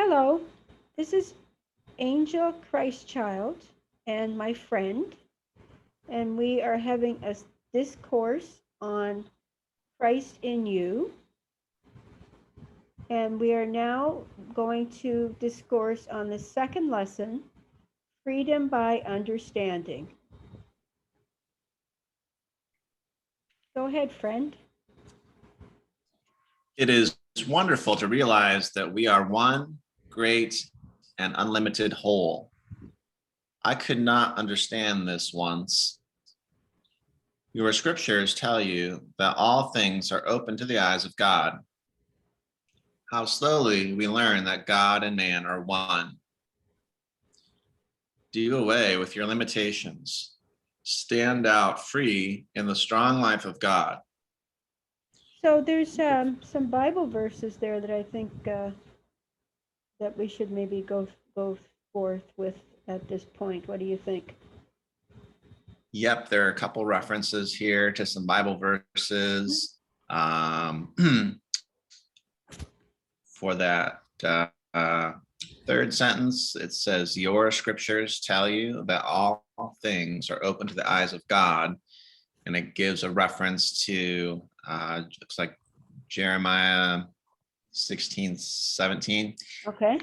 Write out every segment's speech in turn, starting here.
Hello, this is Angel Christ Child and my friend, and we are having a discourse on Christ in you. And we are now going to discourse on the second lesson, freedom by understanding. Go ahead, friend. It is wonderful to realize that we are one great and unlimited whole. I could not understand this once. Your scriptures tell you that all things are open to the eyes of God. How slowly we learn that God and man are one. Do away with your limitations. Stand out free in the strong life of God. So there's some Bible verses there that I think that we should maybe go forth with at this point. What do you think? Yep, there are a couple references here to some Bible verses. For that third sentence, it says, your scriptures tell you that all things are open to the eyes of God. And it gives a reference to, looks like Jeremiah 16:17. Okay.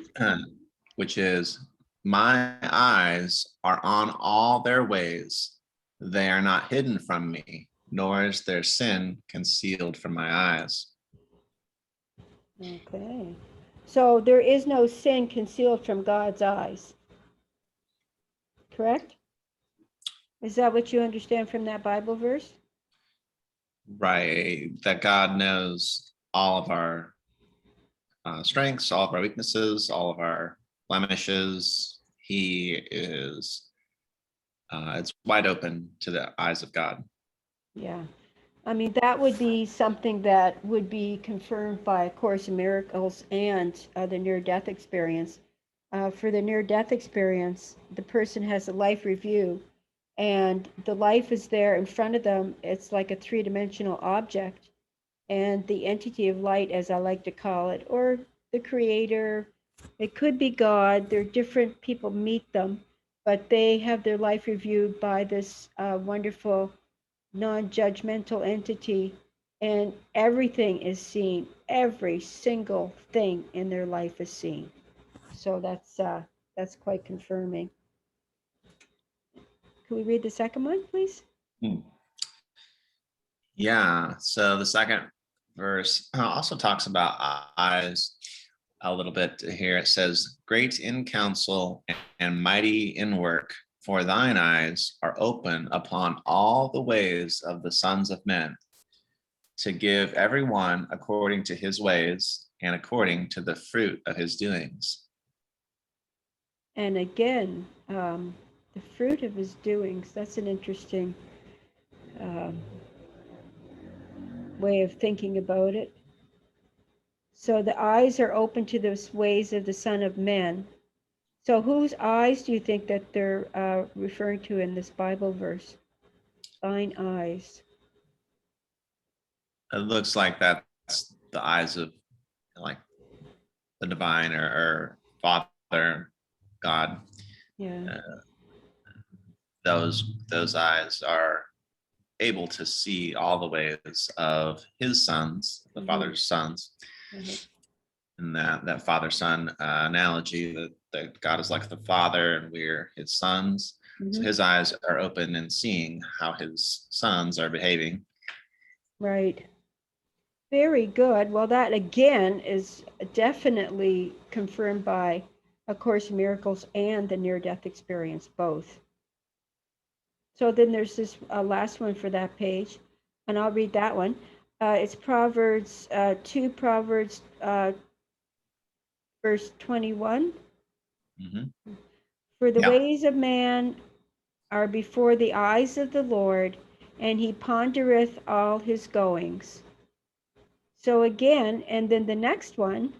Which is, my eyes are on all their ways. They are not hidden from me, nor is their sin concealed from my eyes. Okay. So there is no sin concealed from God's eyes. Correct? Is that what you understand from that Bible verse? Right, that God knows all of our strengths, all of our weaknesses, all of our blemishes. He is, it's wide open to the eyes of God. Yeah. I mean, that would be something that would be confirmed by A Course in Miracles and the near-death experience. For the near-death experience, the person has a life review, and the life is there in front of them. It's like a three-dimensional object, and the entity of light, as I like to call it, or the creator, it could be God. They're different people meet them, but they have their life reviewed by this wonderful non-judgmental entity, and everything is seen. Every single thing in their life is seen. So that's quite confirming. Can we read the second one, please? Yeah, so the second verse also talks about eyes a little bit here. It says, great in counsel and mighty in work, for thine eyes are open upon all the ways of the sons of men, to give every one according to his ways and according to the fruit of his doings. And again, the fruit of his doings, that's an interesting way of thinking about it. So the eyes are open to the ways of the Son of Man. So whose eyes do you think that they're referring to in this Bible verse? Thine eyes. It looks like that's the eyes of like the divine or Father God. Yeah. Those eyes are able to see all the ways of his sons, the Father's sons. And that father-son analogy, that God is like the Father and we're his sons. So his eyes are open and seeing how his sons are behaving. Right. Very good. Well, that again is definitely confirmed by A Course in Miracles and the near-death experience, both. So then there's this last one for that page, and I'll read that one. It's Proverbs 2, Proverbs verse 21. For the ways of man are before the eyes of the Lord, and he pondereth all his goings. So again, and then the next one,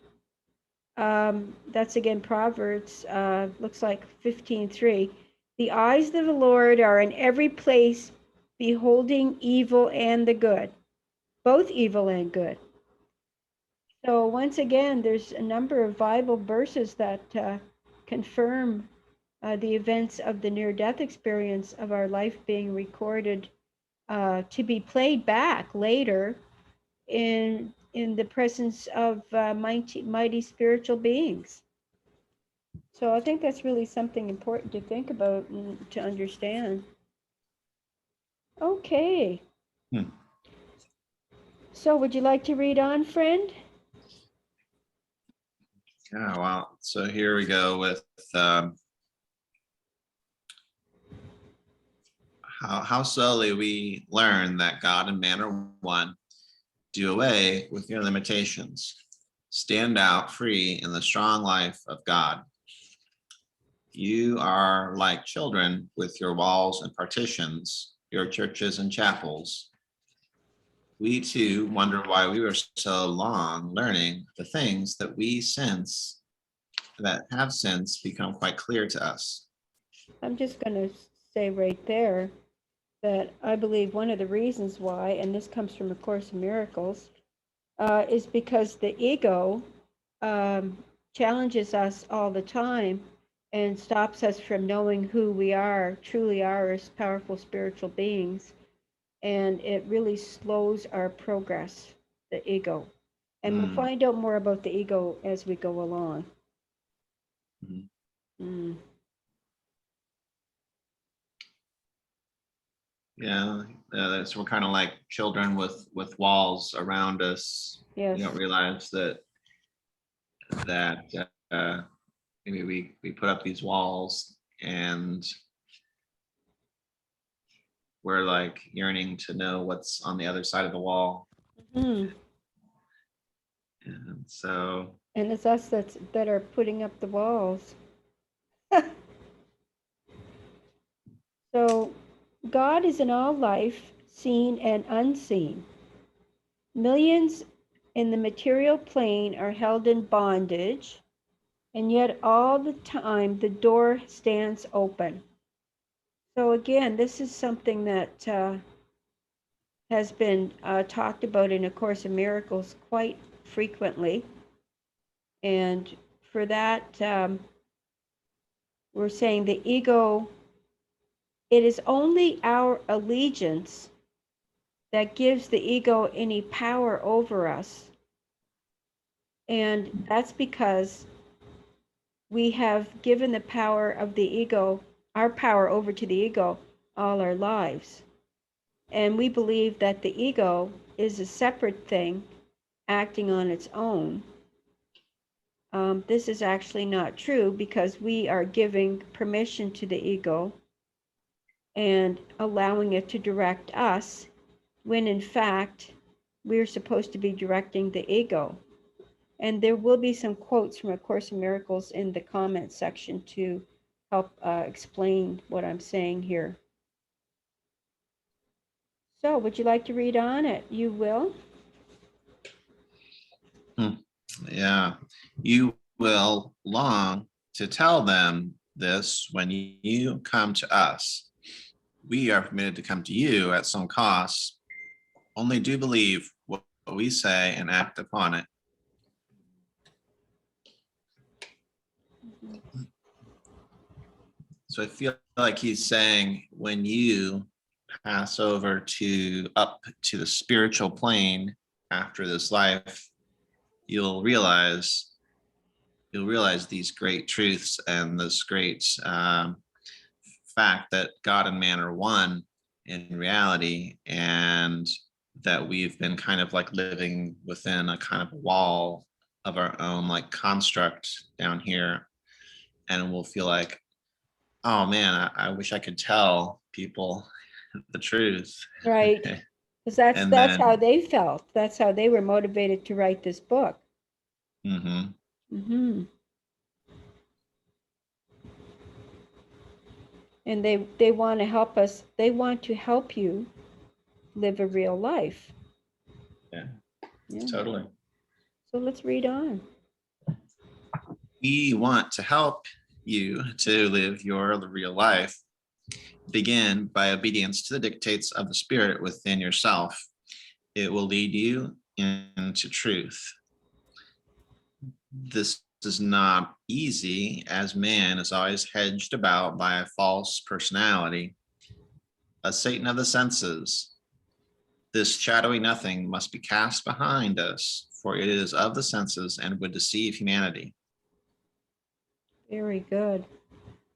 that's again Proverbs, looks like 15:3. The eyes of the Lord are in every place, beholding evil and the good, both evil and good. So once again, there's a number of Bible verses that confirm the events of the near-death experience of our life being recorded to be played back later in the presence of mighty spiritual beings. So I think that's really something important to think about and to understand. Okay. Hmm. So would you like to read on, friend? Yeah, wow. So here we go with how slowly we learn that God and man are one. Do away with your limitations. Stand out free in the strong life of God. You are like children with your walls and partitions, your churches and chapels. We too wonder why we were so long learning the things that have since become quite clear to us. I'm just going to say right there that I believe one of the reasons why, and this comes from A Course in Miracles, is because the ego challenges us all the time and stops us from knowing who we truly are as powerful spiritual beings. And it really slows our progress, the ego. And we'll find out more about the ego as we go along. Mm. Yeah, that's we're kind of like children with walls around us. Yes. We don't realize that maybe we put up these walls and we're like yearning to know what's on the other side of the wall. Mm. And so And it's us that are putting up the walls. So God is in all life, seen and unseen. Millions in the material plane are held in bondage, and yet all the time the door stands open. So again, this is something that has been talked about in A Course in Miracles quite frequently. And for that, we're saying the ego, it is only our allegiance that gives the ego any power over us. And that's because we have given the power of the ego, our power over to the ego, all our lives. And we believe that the ego is a separate thing acting on its own. This is actually not true because we are giving permission to the ego and allowing it to direct us when in fact we're supposed to be directing the ego. And there will be some quotes from A Course in Miracles in the comment section to help explain what I'm saying here. So would you like to read on it? You will? yeah, you will long to tell them this when you come to us. We are permitted to come to you at some cost. Only do believe what we say and act upon it. So I feel like he's saying when you pass over up to the spiritual plane after this life, you'll realize these great truths and this great fact that God and man are one in reality, and that we've been kind of like living within a kind of wall of our own like construct down here, and we'll feel like, oh man, I wish I could tell people the truth. Right. Because that's And that's how then they felt. That's how they were motivated to write this book. mm-hmm. Mm-hmm. And they want to help us. They want to help you live a real life. Yeah, Yeah. totally. So let's read on. We want to help you to live your real life. Begin by obedience to the dictates of the spirit within yourself. It will lead you into truth. this is not easy, as man is always hedged about by a false personality, a Satan of the senses. This shadowy nothing must be cast behind us, for it is of the senses and would deceive humanity. Very good.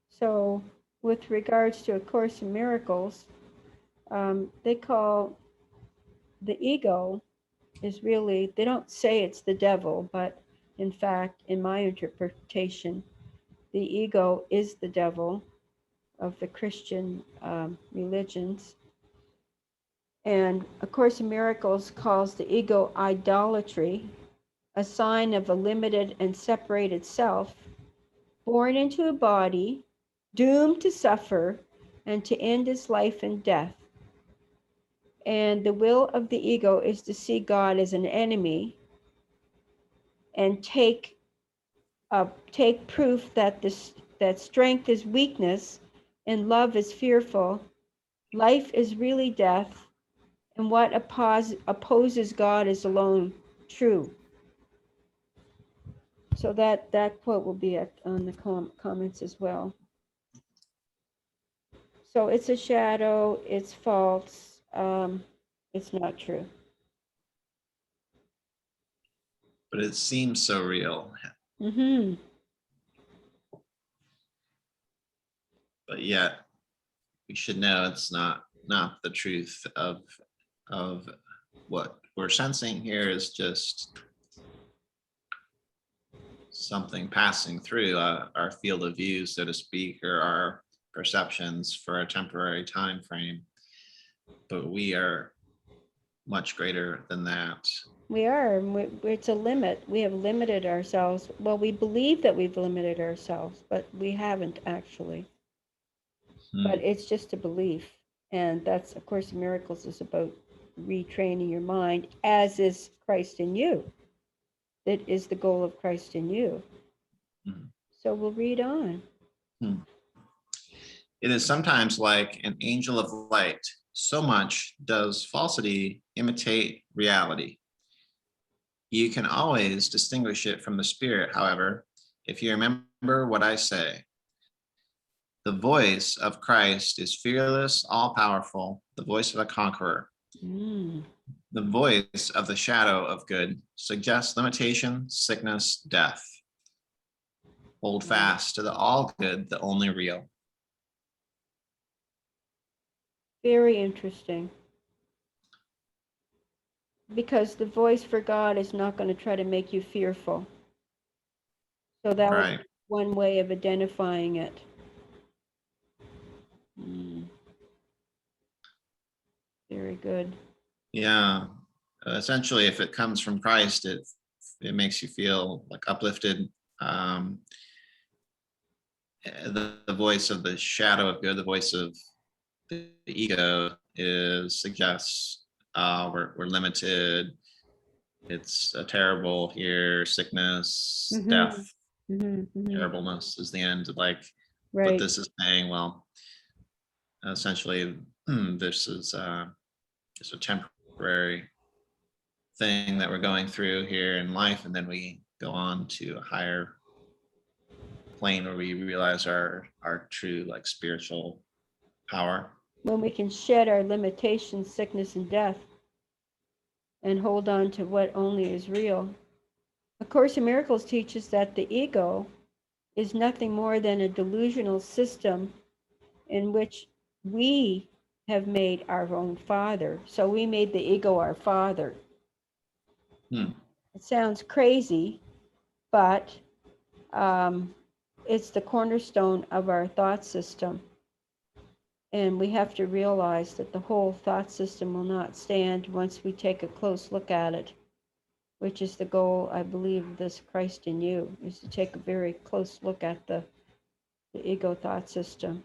So, with regards to A Course in Miracles, they call the ego is really, they don't say it's the devil, but in fact, in my interpretation, the ego is the devil of the Christian religions. And A Course in Miracles calls the ego idolatry, a sign of a limited and separated self, born into a body, doomed to suffer and to end its life in death. And the will of the ego is to see God as an enemy and take proof that that strength is weakness and love is fearful, life is really death, and what opposes God is alone true. So that quote will be on the comments as well. So it's a shadow, it's false, it's not true. But it seems so real. Mm-hmm. But yet we should know it's not the truth of what we're sensing here is just something passing through our field of view, so to speak, or our perceptions for a temporary time frame. But we are much greater than that. We are. It's a limit. We have limited ourselves. Well, we believe that we've limited ourselves, but we haven't actually. But it's just a belief. And that's, of course, Miracles is about retraining your mind, as is Christ in you. That is the goal of Christ in you. Mhm. So we'll read on. It is sometimes like an angel of light. So much does falsity imitate reality. You can always distinguish it from the spirit, however, if you remember what I say. The voice of Christ is fearless, all-powerful, the voice of a conqueror. The voice of the shadow of good suggests limitation, sickness, death. Hold fast to the all good, the only real. Very interesting. Because the voice for God is not going to try to make you fearful. So that would be one way of identifying it. Very good. Yeah. Essentially, if it comes from Christ, it makes you feel like uplifted. The voice of the shadow of good, the voice of the ego, suggests we're limited. It's terrible here. Sickness, death, terribleness is the end. Like what this is saying. Well, essentially, this is just a temporary thing that we're going through here in life, and then we go on to a higher plane where we realize our true like spiritual power. When we can shed our limitations, sickness, and death, and hold on to what only is real. A Course in Miracles teaches that the ego is nothing more than a delusional system in which we have made our own father. So we made the ego our father. It sounds crazy, but it's the cornerstone of our thought system. And we have to realize that the whole thought system will not stand once we take a close look at it, which is the goal, I believe, of this Christ in you, is to take a very close look at the ego thought system.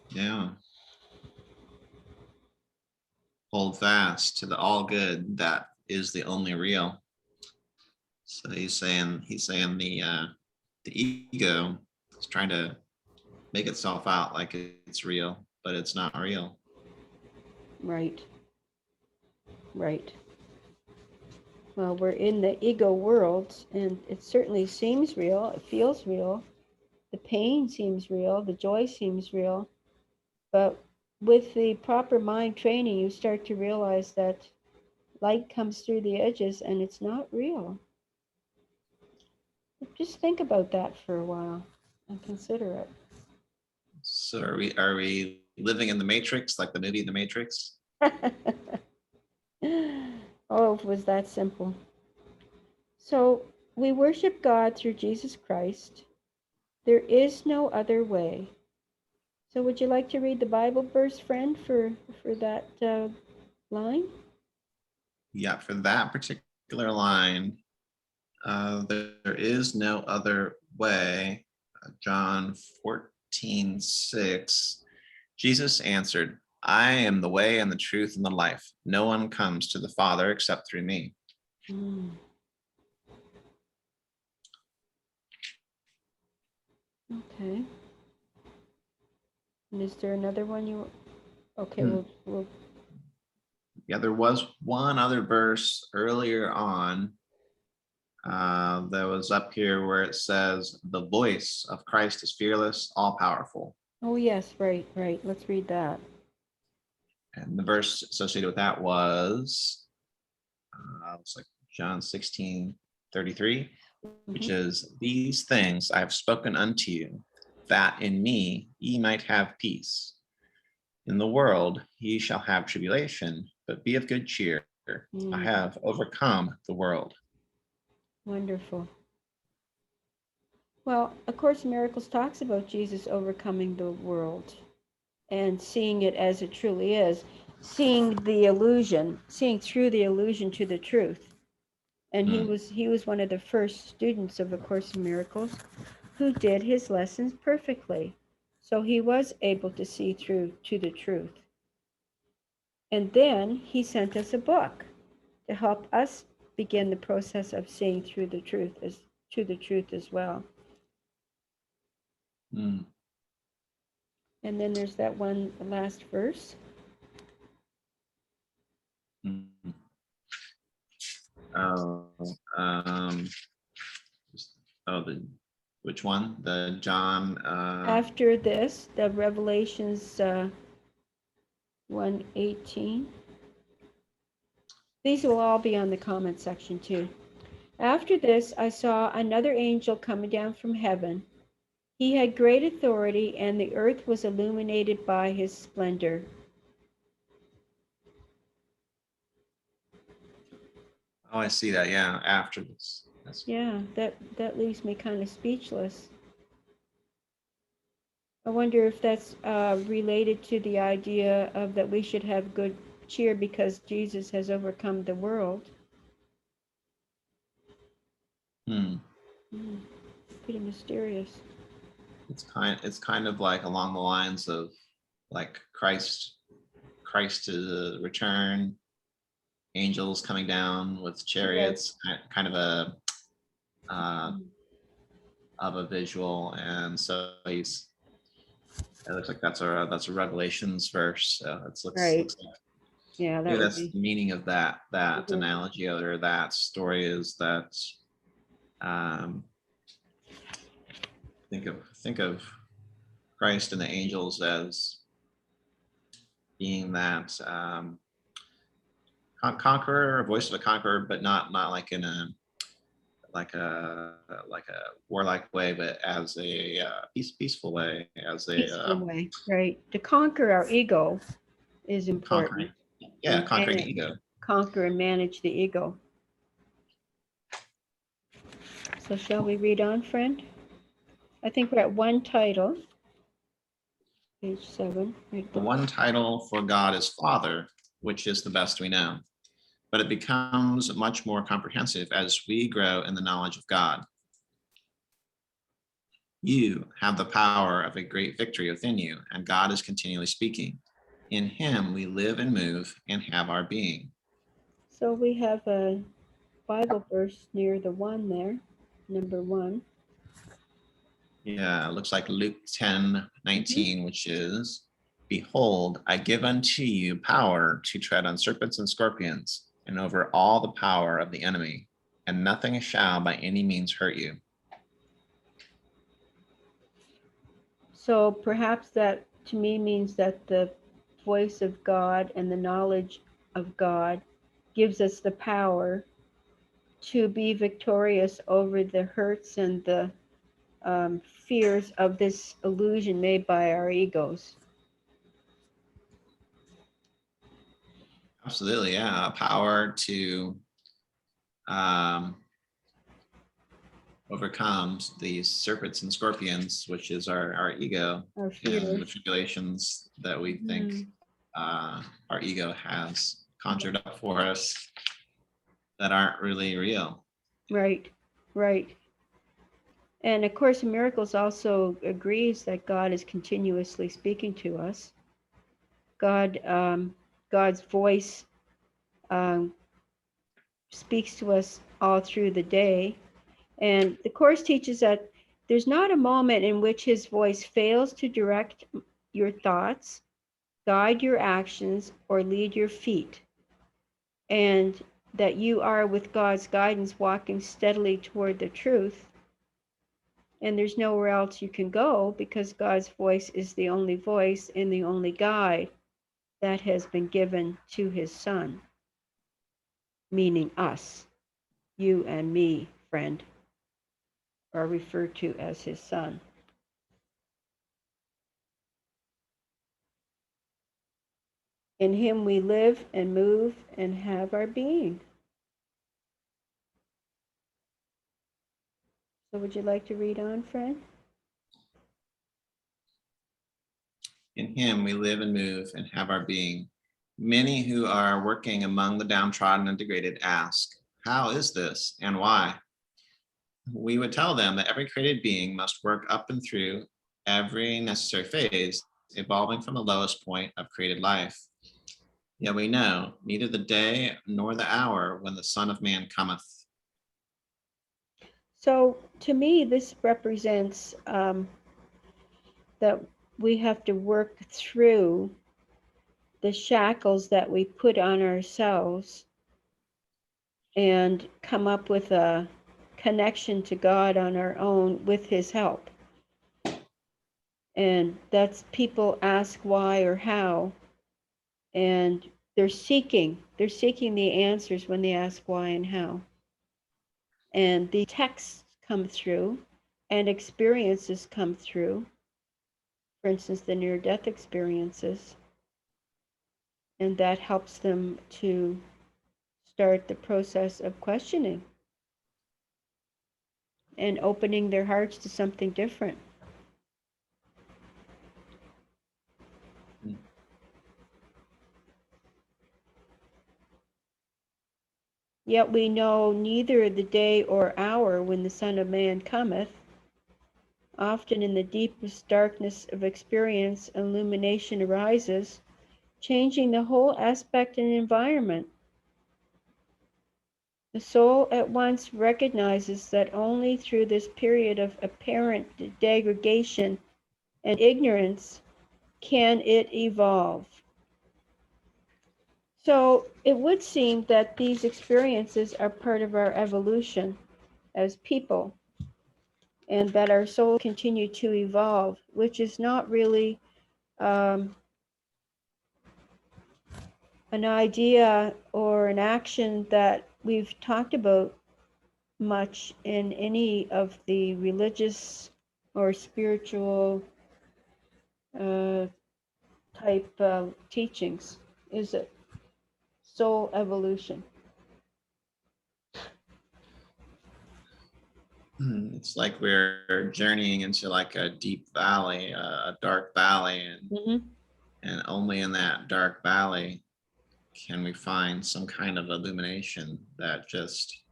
Yeah. Hold fast to the all good that is the only real. So he's saying the ego is trying to make itself out like it's real, but it's not real. Right. Well, we're in the ego world, and it certainly seems real. It feels real. The pain seems real. The joy seems real. But with the proper mind training, you start to realize that light comes through the edges and it's not real. Just think about that for a while and consider it. So are we living in the Matrix, like the movie The Matrix? Oh, it was that simple. So we worship God through Jesus Christ. There is no other way. So would you like to read the Bible verse, friend, for that line? Yeah, for that particular line, there is no other way. John 14:6. Jesus answered, I am the way and the truth and the life. No one comes to the Father except through me. Mm. Okay. And is there another one you? Okay, we'll. Yeah, there was one other verse earlier on that was up here where it says, the voice of Christ is fearless, all powerful. Oh yes, right. Let's read that. And the verse associated with that was, it's like John 16:33, which is, these things I have spoken unto you, that in me ye might have peace. In the world ye shall have tribulation, but be of good cheer. I have overcome the world. Wonderful. Well, A Course in Miracles talks about Jesus overcoming the world and seeing it as it truly is, seeing the illusion, seeing through the illusion to the truth. And he was one of the first students of A Course in Miracles who did his lessons perfectly. So he was able to see through to the truth. And then he sent us a book to help us begin the process of seeing through the truth as well. Mm. And then there's that one last verse. Mm. Oh, which one? The John. After this, the Revelations 1:18. These will all be on the comment section too. After this, I saw another angel coming down from heaven. He had great authority, and the earth was illuminated by his splendor. Oh, I see that. Yeah, after this. Yeah, that leaves me kind of speechless. I wonder if that's related to the idea of that we should have good cheer because Jesus has overcome the world. Pretty mysterious. It's kind of like along the lines of like Christ return, angels coming down with chariots, kind of a of a visual, and so it looks like that's a Revelations verse. So it looks like Yeah, maybe that would that's be. the meaning of that analogy or that story is that think of Christ and the angels as being that conqueror, a voice of a conqueror, but not like in a like a warlike way, but as a peaceful way, as Peaceful a way, right? To conquer our ego is important. conquering, conquering the ego. Conquer and manage the ego. So shall we read on, friend? I think we're at one title, page 7. The one title for God is Father, which is the best we know, but it becomes much more comprehensive as we grow in the knowledge of God. You have the power of a great victory within you, and God is continually speaking. In him we live and move and have our being. So we have a Bible verse near the 1 there, number 1. Yeah, it looks like Luke 10:19, which is, behold, I give unto you power to tread on serpents and scorpions and over all the power of the enemy, and nothing shall by any means hurt you. So perhaps that to me means that the voice of God and the knowledge of God gives us the power to be victorious over the hurts and the fears of this illusion made by our egos. Absolutely, yeah. Power to overcomes these serpents and scorpions, which is our ego, Our and fears. the tribulations that we think our ego has conjured up for us that aren't really real. Right, right. And of course, Miracles also agrees that God is continuously speaking to us. God's voice um, speaks to us all through the day. And the Course teaches that there's not a moment in which His voice fails to direct your thoughts, guide your actions, or lead your feet. And that you are, with God's guidance, walking steadily toward the truth. And there's nowhere else you can go because God's voice is the only voice and the only guide that has been given to His Son, meaning us, you and me, friend, are referred to as His Son. In Him we live and move and have our being. So would you like to read on, friend? In Him we live and move and have our being. Many who are working among the downtrodden and degraded ask, how is this and why? We would tell them that every created being must work up and through every necessary phase, evolving from the lowest point of created life. Yet we know neither the day nor the hour when the Son of Man cometh. So to me, this represents that we have to work through the shackles that we put on ourselves and come up with a connection to God on our own with His help. And that's people ask why or how, and they're seeking the answers when they ask why and how. And the texts come through and experiences come through, for instance, the near-death experiences, and that helps them to start the process of questioning and opening their hearts to something different. Yet we know neither the day or hour when the Son of Man cometh. Often in the deepest darkness of experience, illumination arises, changing the whole aspect and environment. The soul at once recognizes that only through this period of apparent degradation and ignorance can it evolve. So it would seem that these experiences are part of our evolution as people, and that our souls continue to evolve, which is not really an idea or an action that we've talked about much in any of the religious or spiritual type teachings, is it? Soul evolution. It's like we're journeying into like a deep valley, a dark valley, and only in that dark valley can we find some kind of illumination that just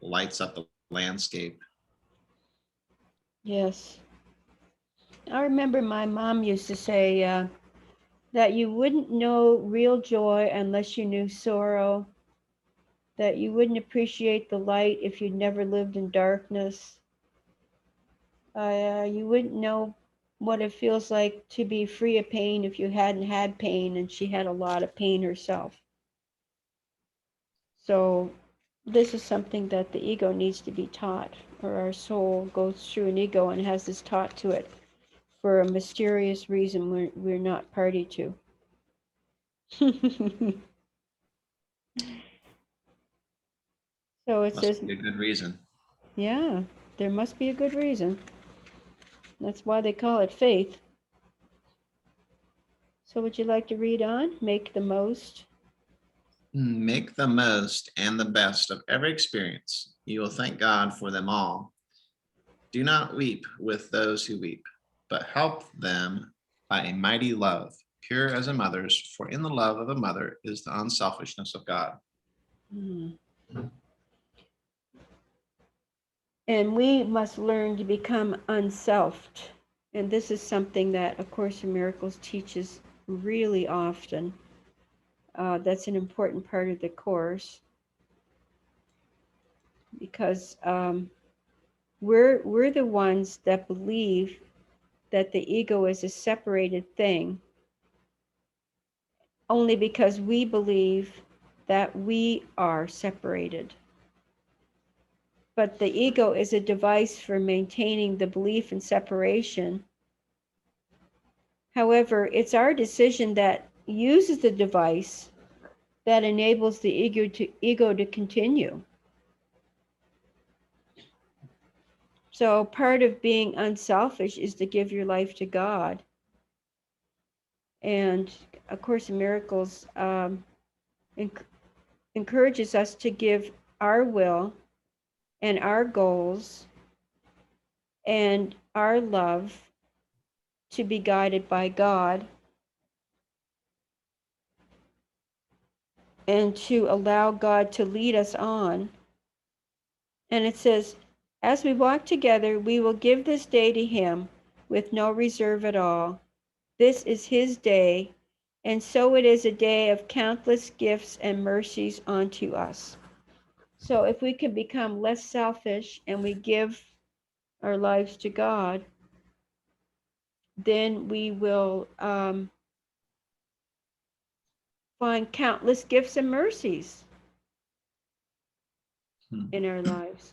lights up the landscape. Yes. I remember my mom used to say that you wouldn't know real joy unless you knew sorrow, that you wouldn't appreciate the light if you'd never lived in darkness. You wouldn't know what it feels like to be free of pain if you hadn't had pain, and she had a lot of pain herself. So this is something that the ego needs to be taught, or our soul goes through an ego and has this taught to it for a mysterious reason we're not party to. So it Must says, be a good reason. yeah, there must be a good reason. That's why they call it faith. So would you like to read on? Make the most. Make the most and the best of every experience. You will thank God for them all. Do not weep with those who weep, but help them by a mighty love, pure as a mother's, for in the love of a mother is the unselfishness of God. Hmm. And we must learn to become unselfed. And this is something that A Course in Miracles teaches really often. That's an important part of the Course, because we're the ones that believe that the ego is a separated thing, only because we believe that we are separated. But the ego is a device for maintaining the belief in separation. However, it's our decision that uses the device that enables the ego to continue. So part of being unselfish is to give your life to God. And A Course in Miracles encourages us to give our will and our goals and our love to be guided by God, and to allow God to lead us on. And it says, as we walk together, we will give this day to Him with no reserve at all. This is His day, and so it is a day of countless gifts and mercies unto us. So if we can become less selfish and we give our lives to God, then we will find countless gifts and mercies in our lives.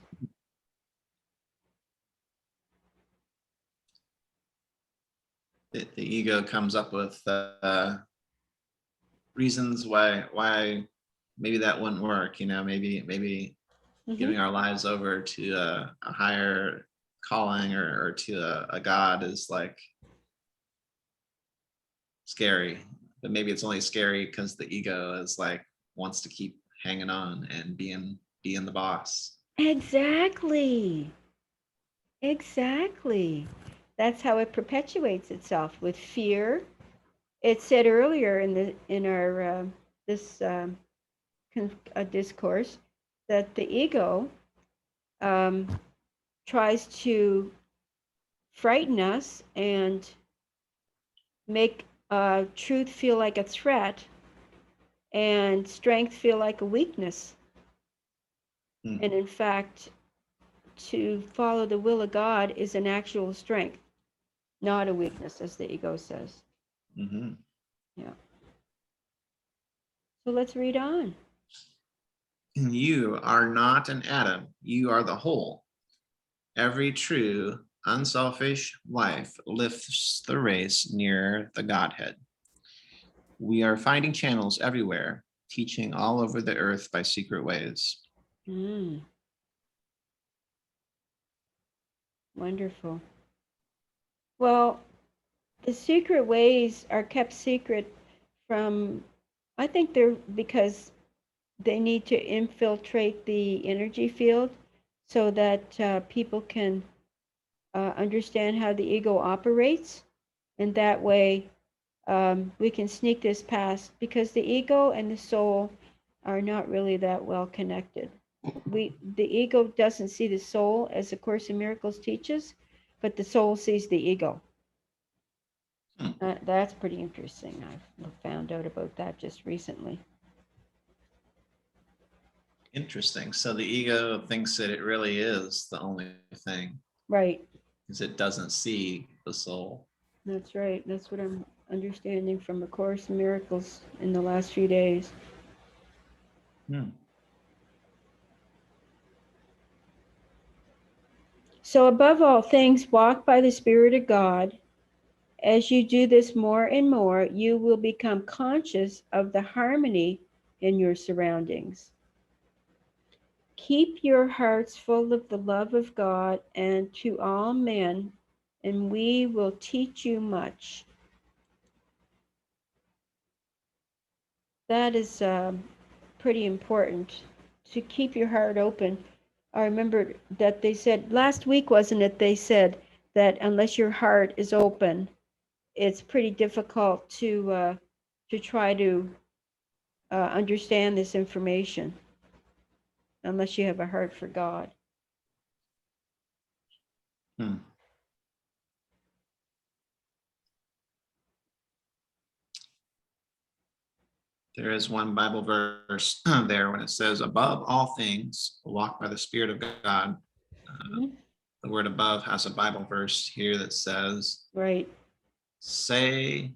The ego comes up with reasons why maybe that wouldn't work. Maybe giving our lives over to a higher calling or to a God is like scary, but maybe it's only scary because the ego is like wants to keep hanging on and being the boss. Exactly. Exactly. That's how it perpetuates itself, with fear. It said earlier in our this discourse that the ego um, tries to frighten us and make truth feel like a threat and strength feel like a weakness. And in fact, to follow the will of God is an actual strength, not a weakness, as the ego says. Mm-hmm. Yeah. So let's read on. You are not an atom, you are the whole. Every true, unselfish life lifts the race near the Godhead. We are finding channels everywhere, teaching all over the earth by secret ways. Wonderful. Well, the secret ways are kept secret from, I think they're because they need to infiltrate the energy field so that people can understand how the ego operates. And that way we can sneak this past, because the ego and the soul are not really that well connected. The ego doesn't see the soul, as the Course in Miracles teaches, but the soul sees the ego. That's pretty interesting. I've found out about that just recently. Interesting. So the ego thinks that it really is the only thing, Right. because it doesn't see the soul. That's right. That's what I'm understanding from A Course in Miracles in the last few days. So above all things, walk by the Spirit of God. As you do this more and more, you will become conscious of the harmony in your surroundings. Keep your hearts full of the love of God and to all men, and we will teach you much. That is pretty important, to keep your heart open. I remember that they said last week, wasn't it? They said that unless your heart is open, it's pretty difficult to try to understand this information unless you have a heart for God. Hmm. There is one Bible verse there when it says, above all things, walk by the Spirit of God. The word above has a Bible verse here that says, Right. says,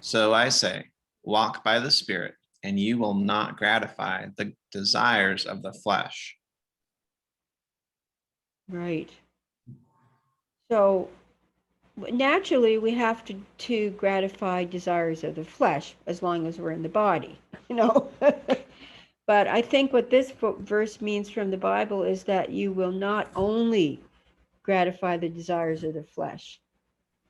so I say, walk by the Spirit, and you will not gratify the desires of the flesh. Right. So naturally, we have to gratify desires of the flesh as long as we're in the body, you know. But I think what this verse means from the Bible is that you will not only gratify the desires of the flesh,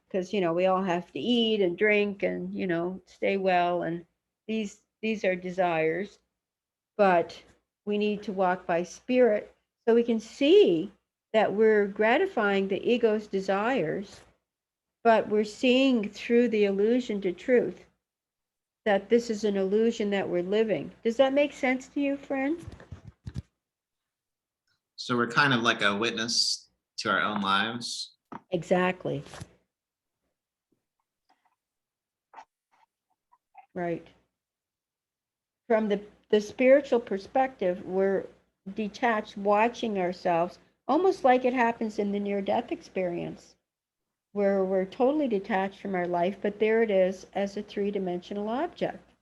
because you know we all have to eat and drink and you know stay well, and these are desires, but we need to walk by Spirit so we can see that we're gratifying the ego's desires, but we're seeing through the illusion to truth, that this is an illusion that we're living. Does that make sense to you, friend? So we're kind of like a witness to our own lives. Exactly. Right. From the spiritual perspective, we're detached, watching ourselves, almost like it happens in the near-death experience, where we're totally detached from our life, but there it is as a three-dimensional object.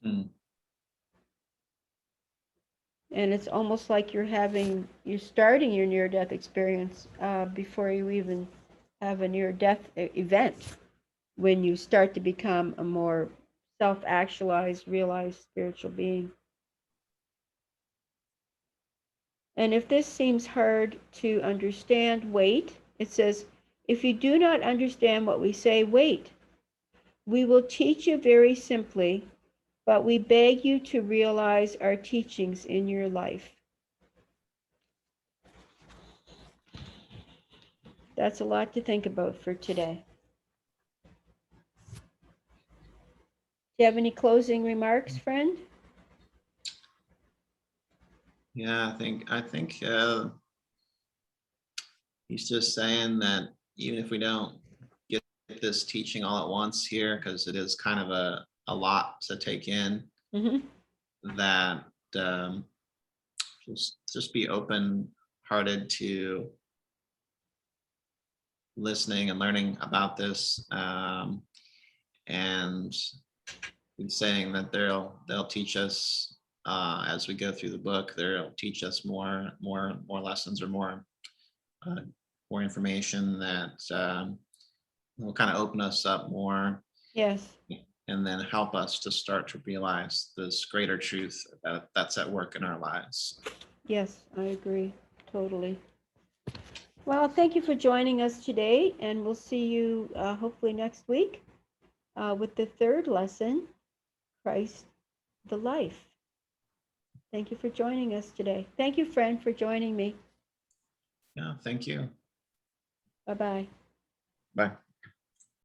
Hmm. And it's almost like you're starting your near-death experience before you even have a near-death event, when you start to become a more self-actualized, realized spiritual being. And if this seems hard to understand, wait. It says, if you do not understand what we say, wait. We will teach you very simply, but we beg you to realize our teachings in your life. That's a lot to think about for today. Do you have any closing remarks, friend? Yeah, I think he's just saying that even if we don't get this teaching all at once here, because it is kind of a lot to take in, Mm-hmm. that just be open hearted to listening and learning about this, and he's saying that they'll teach us as we go through the book. They'll teach us more lessons, or uh, more information that will kind of open us up more, Yes. and then help us to start to realize this greater truth that's at work in our lives. Yes, I agree. Totally. Well, thank you for joining us today, and we'll see you hopefully next week with the third lesson, Christ the Life. Thank you for joining us today. Thank you, friend, for joining me. Yeah, thank you. Bye-bye. Bye.